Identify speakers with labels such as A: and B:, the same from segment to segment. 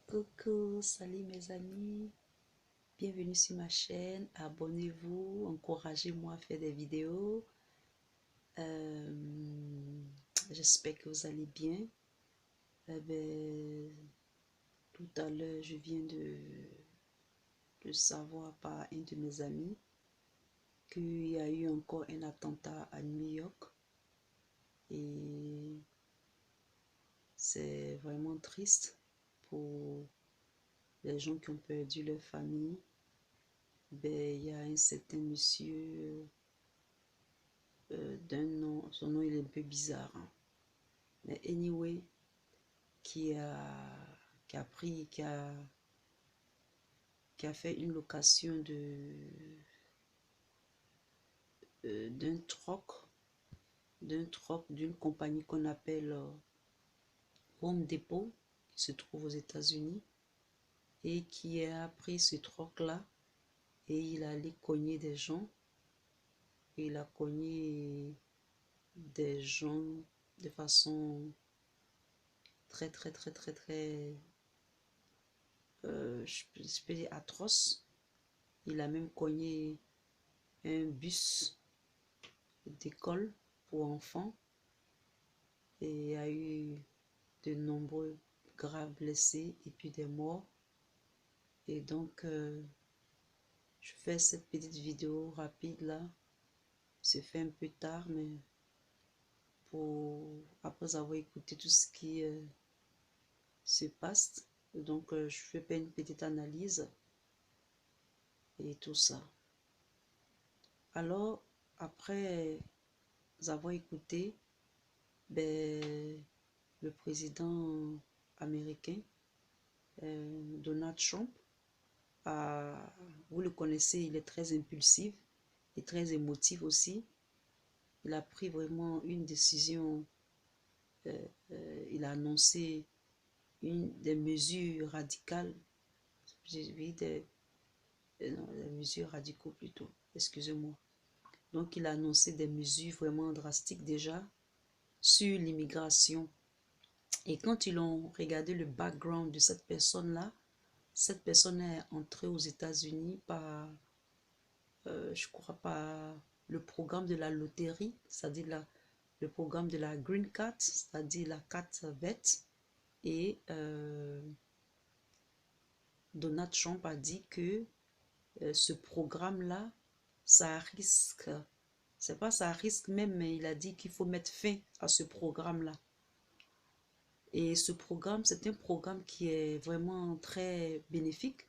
A: Coucou, salut mes amis, bienvenue sur ma chaîne, abonnez-vous, encouragez-moi à faire des vidéos. J'espère que vous allez bien. Tout à l'heure, je viens de savoir par un de mes amis qu'il y a eu encore un attentat à New York et c'est vraiment triste pour les gens qui ont perdu leur famille. Il y a un certain monsieur d'un nom, son nom il est un peu bizarre, hein. Mais anyway, qui a, qui a pris, qui a fait une location d'un troc, d'une compagnie qu'on appelle Home Depot, qui se trouve aux États-Unis, et qui a pris ce troc-là et il a allé cogner des gens. Et il a cogné des gens de façon très très très très très je peux dire atroce. Il a même cogné un bus d'école pour enfants et il y a eu de nombreux graves blessés et puis des morts. Et donc je fais cette petite vidéo rapide là. C'est fait un peu tard, mais après avoir écouté tout ce qui se passe, donc je fais pas une petite analyse et tout ça. Alors après avoir écouté, le président américain Donald Trump, vous le connaissez, il est très impulsif et très émotif aussi. Il a pris vraiment une décision, il a annoncé des mesures radicales, oui, non, des mesures radicaux plutôt, excusez-moi. Donc il a annoncé des mesures vraiment drastiques déjà sur l'immigration. Et quand ils ont regardé le background de cette personne-là, cette personne est entrée aux États-Unis par, je crois, par le programme de la loterie, c'est-à-dire le programme de la Green Card, c'est-à-dire la carte verte. Et Donald Trump a dit que ce programme-là, ça risque, c'est pas ça risque même, mais il a dit qu'il faut mettre fin à ce programme-là. Et ce programme, c'est un programme qui est vraiment très bénéfique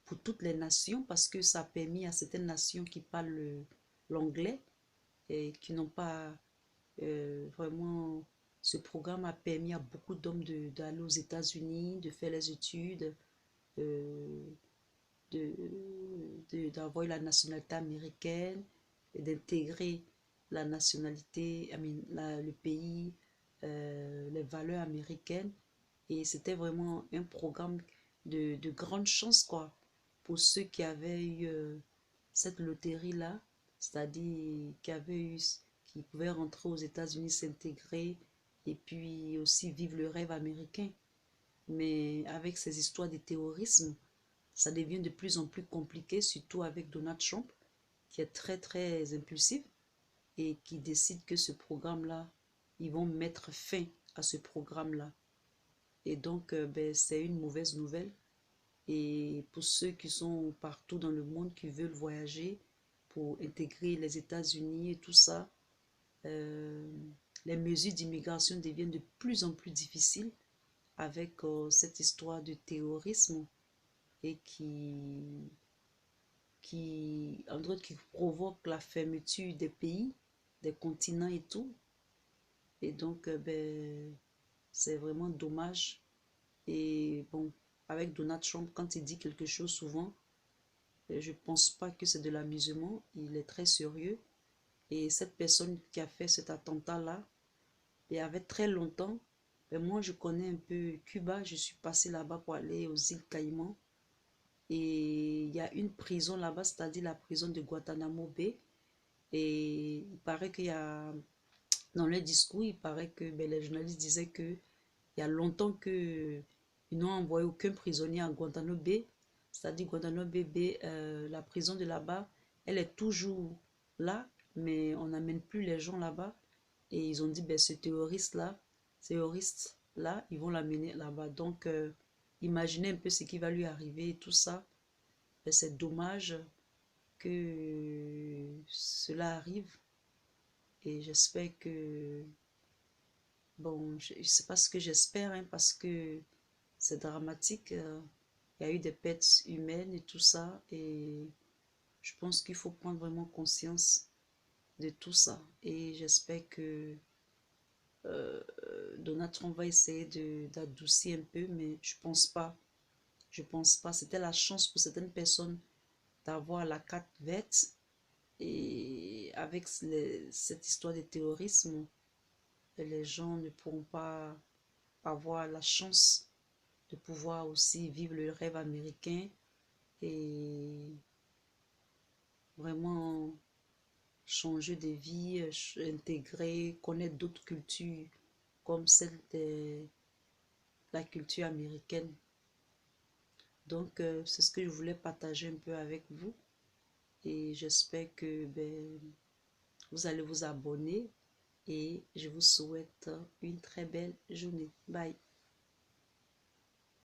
A: pour toutes les nations parce que ça a permis à certaines nations qui parlent l'anglais et qui n'ont pas vraiment... Ce programme a permis à beaucoup d'hommes d'aller aux États-Unis, de faire les études, euh, d'avoir la nationalité américaine, d'intégrer la nationalité, le pays, les valeurs américaines. Et c'était vraiment un programme de grande chance, quoi, pour ceux qui avaient eu cette loterie-là, c'est-à-dire qui pouvaient rentrer aux États-Unis, s'intégrer et puis aussi vivre le rêve américain. Mais avec ces histoires de terrorisme, ça devient de plus en plus compliqué, surtout avec Donald Trump, qui est très très impulsif et qui décide que ce programme-là, ils vont mettre fin à ce programme-là. Et donc, c'est une mauvaise nouvelle. Et pour ceux qui sont partout dans le monde, qui veulent voyager pour intégrer les États-Unis et tout ça, euh, les mesures d'immigration deviennent de plus en plus difficiles avec cette histoire de terrorisme et entre autres, qui provoque la fermeture des pays, des continents et tout. Et donc, c'est vraiment dommage. Et bon, avec Donald Trump, quand il dit quelque chose souvent, je ne pense pas que c'est de l'amusement. Il est très sérieux. Et cette personne qui a fait cet attentat-là, il y avait très longtemps, mais moi je connais un peu Cuba, je suis passée là-bas pour aller aux îles Caïmans. Et il y a une prison là-bas, c'est-à-dire la prison de Guantanamo Bay. Et il paraît qu'il y a, dans le discours, il paraît que les journalistes disaient que il y a longtemps que Ils n'ont envoyé aucun prisonnier à Guantanamo Bay. C'est-à-dire Guantanamo Bay, la prison de là-bas, elle est toujours là, mais on n'amène plus les gens là-bas. Et ils ont dit, ben, ce terroriste-là, ils vont l'amener là-bas. Donc, imaginez un peu ce qui va lui arriver et tout ça. Ben, c'est dommage que cela arrive. Et j'espère que... Bon, je ne sais pas ce que j'espère, hein, parce que c'est dramatique. Il y a eu des pertes humaines et tout ça. Et je pense qu'il faut prendre vraiment conscience de tout ça. Et j'espère que Donald Trump va essayer d'adoucir un peu, mais je pense pas. Je pense pas. C'était la chance pour certaines personnes d'avoir la carte verte. Et avec cette histoire de terrorisme, les gens ne pourront pas avoir la chance de pouvoir aussi vivre le rêve américain et vraiment changer de vie, intégrer, connaître d'autres cultures comme celle de la culture américaine. Donc, c'est ce que je voulais partager un peu avec vous et j'espère que ben, vous allez vous abonner et je vous souhaite une très belle journée. Bye.